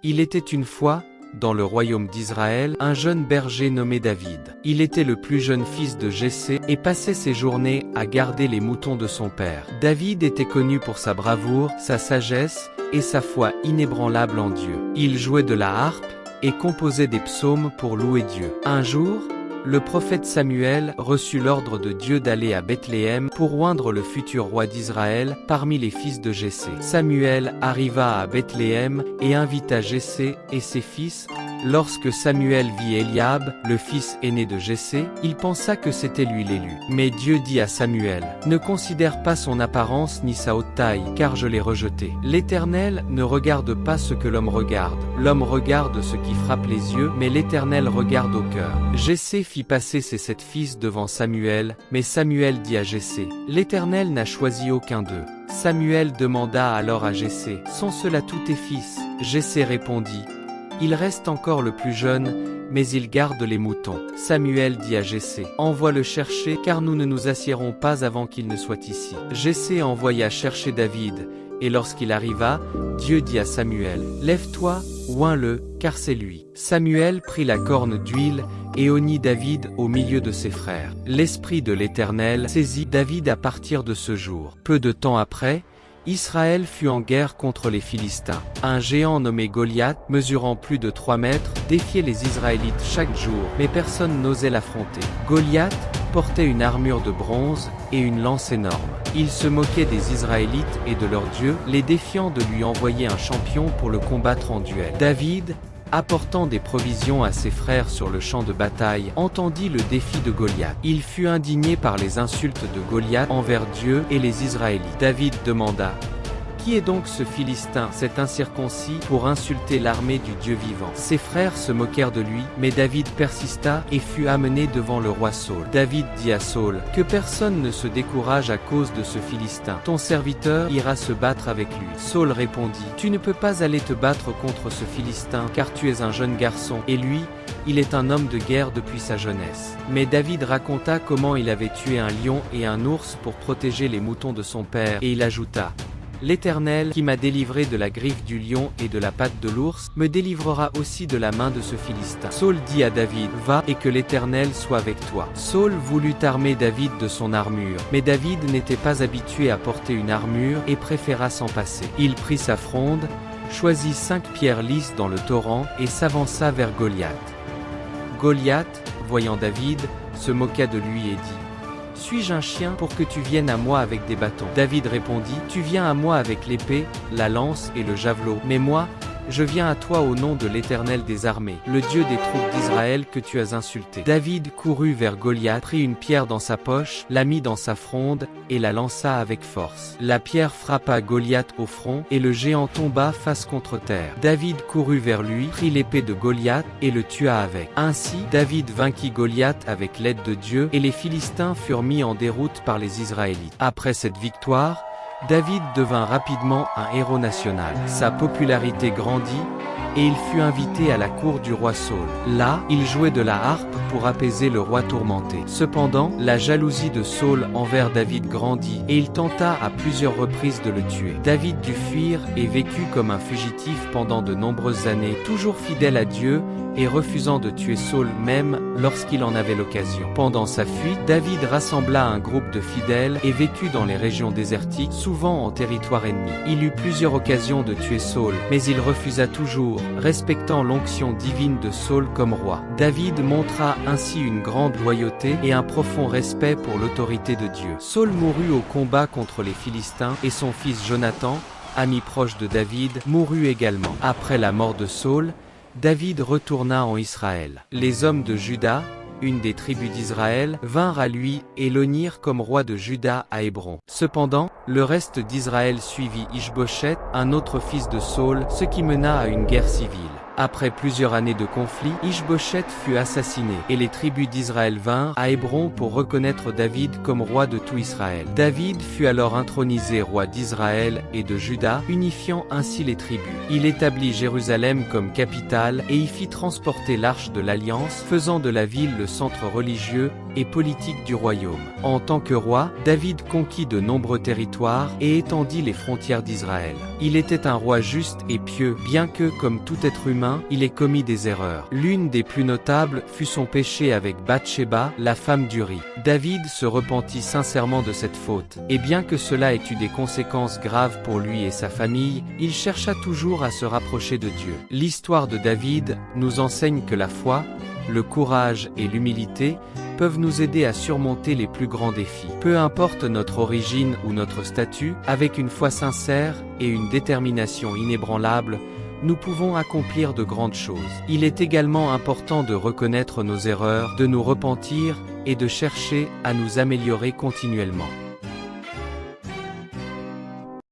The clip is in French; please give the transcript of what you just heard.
Il était une fois, dans le royaume d'Israël, un jeune berger nommé David. Il était le plus jeune fils de Jessé et passait ses journées à garder les moutons de son père. David était connu pour sa bravoure, sa sagesse et sa foi inébranlable en Dieu. Il jouait de la harpe et composait des psaumes pour louer Dieu. Un jour, le prophète Samuel reçut l'ordre de Dieu d'aller à Bethléem pour oindre le futur roi d'Israël parmi les fils de Jessé. Samuel arriva à Bethléem et invita Jessé et ses fils. Lorsque Samuel vit Eliab, le fils aîné de Jessé, il pensa que c'était lui l'élu. Mais Dieu dit à Samuel, « Ne considère pas son apparence ni sa haute taille, car je l'ai rejeté. L'Éternel ne regarde pas ce que l'homme regarde. L'homme regarde ce qui frappe les yeux, mais l'Éternel regarde au cœur. » Jessé fit passer ses 7 fils devant Samuel, mais Samuel dit à Jessé, « L'Éternel n'a choisi aucun d'eux. » Samuel demanda alors à Jessé, « Sont ceux-là tous tes fils ?» Jessé répondit, il reste encore le plus jeune, mais il garde les moutons. Samuel dit à Jessé, envoie-le chercher, car nous ne nous assiérons pas avant qu'il ne soit ici. Jessé envoya chercher David, et lorsqu'il arriva, Dieu dit à Samuel, lève-toi, oins-le, car c'est lui. Samuel prit la corne d'huile, et oignit David au milieu de ses frères. L'Esprit de l'Éternel saisit David à partir de ce jour. Peu de temps après, Israël fut en guerre contre les Philistins. Un géant nommé Goliath, mesurant plus de 3 mètres, défiait les Israélites chaque jour, mais personne n'osait l'affronter. Goliath portait une armure de bronze et une lance énorme. Il se moquait des Israélites et de leur Dieu, les défiant de lui envoyer un champion pour le combattre en duel. David, apportant des provisions à ses frères sur le champ de bataille, entendit le défi de Goliath. Il fut indigné par les insultes de Goliath envers Dieu et les Israélites. David demanda, « Qui est donc ce Philistin, cet incirconcis, pour insulter l'armée du Dieu vivant ?» Ses frères se moquèrent de lui, mais David persista et fut amené devant le roi Saul. David dit à Saul, « Que personne ne se décourage à cause de ce Philistin. Ton serviteur ira se battre avec lui. » Saul répondit, « Tu ne peux pas aller te battre contre ce Philistin, car tu es un jeune garçon, et lui, il est un homme de guerre depuis sa jeunesse. » Mais David raconta comment il avait tué un lion et un ours pour protéger les moutons de son père, et il ajouta, l'Éternel, qui m'a délivré de la griffe du lion et de la patte de l'ours, me délivrera aussi de la main de ce Philistin. Saul dit à David, va, et que l'Éternel soit avec toi. Saul voulut armer David de son armure, mais David n'était pas habitué à porter une armure et préféra s'en passer. Il prit sa fronde, choisit 5 pierres lisses dans le torrent et s'avança vers Goliath. Goliath, voyant David, se moqua de lui et dit, suis-je un chien pour que tu viennes à moi avec des bâtons? David répondit, tu viens à moi avec l'épée, la lance et le javelot, mais moi, je viens à toi au nom de l'Éternel des armées, le Dieu des troupes d'Israël que tu as insulté. David courut vers Goliath, prit une pierre dans sa poche, la mit dans sa fronde, et la lança avec force. La pierre frappa Goliath au front, et le géant tomba face contre terre. David courut vers lui, prit l'épée de Goliath, et le tua avec. Ainsi, David vainquit Goliath avec l'aide de Dieu, et les Philistins furent mis en déroute par les Israélites. Après cette victoire, David devint rapidement un héros national. Sa popularité grandit, et il fut invité à la cour du roi Saul. Là, il jouait de la harpe pour apaiser le roi tourmenté. Cependant, la jalousie de Saul envers David grandit, et il tenta à plusieurs reprises de le tuer. David dut fuir et vécut comme un fugitif pendant de nombreuses années, toujours fidèle à Dieu, et refusant de tuer Saul même lorsqu'il en avait l'occasion. Pendant sa fuite, David rassembla un groupe de fidèles et vécut dans les régions désertiques, souvent en territoire ennemi. Il eut plusieurs occasions de tuer Saul, mais il refusa toujours, respectant l'onction divine de Saul comme roi. David montra ainsi une grande loyauté et un profond respect pour l'autorité de Dieu. Saul mourut au combat contre les Philistins, et son fils Jonathan, ami proche de David, mourut également. Après la mort de Saul, David retourna en Israël. Les hommes de Juda, une des tribus d'Israël, vinrent à lui et l'honnirent comme roi de Juda à Hébron. Cependant, le reste d'Israël suivit Ishbosheth, un autre fils de Saul, ce qui mena à une guerre civile. Après plusieurs années de conflit, Ish-Bosheth fut assassiné, et les tribus d'Israël vinrent à Hébron pour reconnaître David comme roi de tout Israël. David fut alors intronisé roi d'Israël et de Juda, unifiant ainsi les tribus. Il établit Jérusalem comme capitale et y fit transporter l'arche de l'Alliance, faisant de la ville le centre religieux et politique du royaume. En tant que roi, David conquit de nombreux territoires et étendit les frontières d'Israël. Il était un roi juste et pieux, bien que, comme tout être humain, il ait commis des erreurs. L'une des plus notables fut son péché avec Bathsheba, la femme d'Uri. David se repentit sincèrement de cette faute, et bien que cela ait eu des conséquences graves pour lui et sa famille, il chercha toujours à se rapprocher de Dieu. L'histoire de David nous enseigne que la foi, le courage et l'humilité peuvent nous aider à surmonter les plus grands défis. Peu importe notre origine ou notre statut, avec une foi sincère et une détermination inébranlable, nous pouvons accomplir de grandes choses. Il est également important de reconnaître nos erreurs, de nous repentir et de chercher à nous améliorer continuellement.